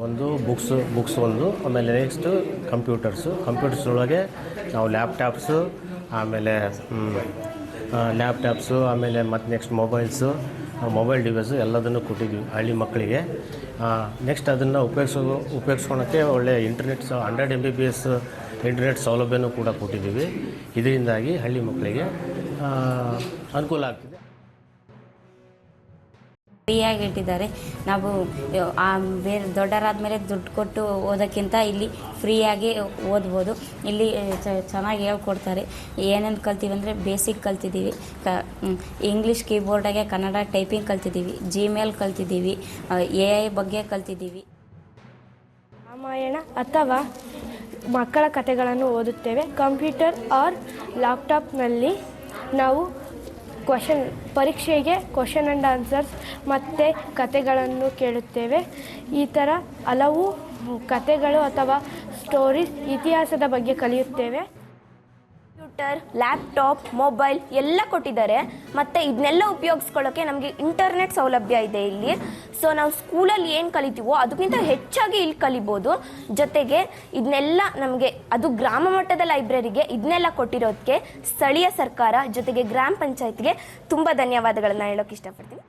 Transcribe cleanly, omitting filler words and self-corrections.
ಒಂದು ಬುಕ್ಸ್ ಒಂದು, ಆಮೇಲೆ ನೆಕ್ಸ್ಟು ಕಂಪ್ಯೂಟರ್ಸ್ ಒಳಗೆ ನಾವು ಲ್ಯಾಪ್ಟಾಪ್ಸು, ಆಮೇಲೆ ಮತ್ತು ನೆಕ್ಸ್ಟ್ ಮೊಬೈಲ್ ಡಿವೈಸು ಎಲ್ಲದನ್ನು ಕೊಟ್ಟಿದ್ವಿ ಹಳ್ಳಿ ಮಕ್ಕಳಿಗೆ. ನೆಕ್ಸ್ಟ್ ಅದನ್ನು ಉಪಯೋಗಿಸ್ಕೊಳಕ್ಕೆ ಒಳ್ಳೆ ಇಂಟರ್ನೆಟ್ 100 MBPS ಇಂಟರ್ನೆಟ್ ಸೌಲಭ್ಯನೂ ಕೂಡ ಕೊಟ್ಟಿದ್ದೀವಿ. ಇದರಿಂದಾಗಿ ಹಳ್ಳಿ ಮಕ್ಕಳಿಗೆ ಅನುಕೂಲ ಆಗ್ತಿದೆ. ಫ್ರೀಯಾಗಿ ಇಟ್ಟಿದ್ದಾರೆ. ನಾವು ಬೇರೆ ದೊಡ್ಡರಾದ ಮೇಲೆ ದುಡ್ಡು ಕೊಟ್ಟು ಓದೋಕ್ಕಿಂತ ಇಲ್ಲಿ ಫ್ರೀಯಾಗಿ ಓದ್ಬೋದು. ಇಲ್ಲಿ ಚೆನ್ನಾಗಿ ಹೇಳ್ಕೊಡ್ತಾರೆ. ಏನೇನು ಕಲ್ತೀವಿ ಅಂದರೆ ಬೇಸಿಕ್ ಕಲ್ತಿದ್ದೀವಿ, ಇಂಗ್ಲೀಷ್ ಕೀಬೋರ್ಡಾಗೆ ಕನ್ನಡ ಟೈಪಿಂಗ್ ಕಲ್ತಿದ್ದೀವಿ, ಜಿಮೇಲ್ ಕಲ್ತಿದ್ದೀವಿ, AI ಬಗ್ಗೆ ಕಲ್ತಿದ್ದೀವಿ. ರಾಮಾಯಣ ಅಥವಾ ಮಕ್ಕಳ ಕಥೆಗಳನ್ನು ಓದುತ್ತೇವೆ. ಕಂಪ್ಯೂಟರ್ ಆರ್ ಲ್ಯಾಪ್ಟಾಪ್ನಲ್ಲಿ ನಾವು ಪರೀಕ್ಷೆಗೆ ಕ್ವಶನ್ ಆ್ಯಂಡ್ ಆನ್ಸರ್ಸ್ ಮತ್ತು ಕಥೆಗಳನ್ನು ಕೇಳುತ್ತೇವೆ. ಈ ಥರ ಹಲವು ಕಥೆಗಳು ಅಥವಾ ಸ್ಟೋರೀಸ್ ಇತಿಹಾಸದ ಬಗ್ಗೆ ಕಲಿಯುತ್ತೇವೆ. ಕಂಪ್ಯೂಟರ್, ಲ್ಯಾಪ್ಟಾಪ್, ಮೊಬೈಲ್ ಎಲ್ಲ ಕೊಟ್ಟಿದ್ದಾರೆ. ಮತ್ತು ಇದನ್ನೆಲ್ಲ ಉಪಯೋಗಿಸ್ಕೊಳ್ಳೋಕ್ಕೆ ನಮಗೆ ಇಂಟರ್ನೆಟ್ ಸೌಲಭ್ಯ ಇದೆ ಇಲ್ಲಿ. ಸೊ ನಾವು ಸ್ಕೂಲಲ್ಲಿ ಏನು ಕಲಿತೀವೋ ಅದಕ್ಕಿಂತ ಹೆಚ್ಚಾಗಿ ಇಲ್ಲಿ ಕಲಿಬೋದು. ಜೊತೆಗೆ ಇದನ್ನೆಲ್ಲ ನಮಗೆ ಅದು ಗ್ರಾಮ ಮಟ್ಟದ ಲೈಬ್ರರಿಗೆ ಇದನ್ನೆಲ್ಲ ಕೊಟ್ಟಿರೋದಕ್ಕೆ ಸ್ಥಳೀಯ ಸರ್ಕಾರ ಜೊತೆಗೆ ಗ್ರಾಮ ಪಂಚಾಯತ್ಗೆ ತುಂಬ ಧನ್ಯವಾದಗಳನ್ನು ಹೇಳೋಕ್ಕೆ ಇಷ್ಟಪಡ್ತೀನಿ.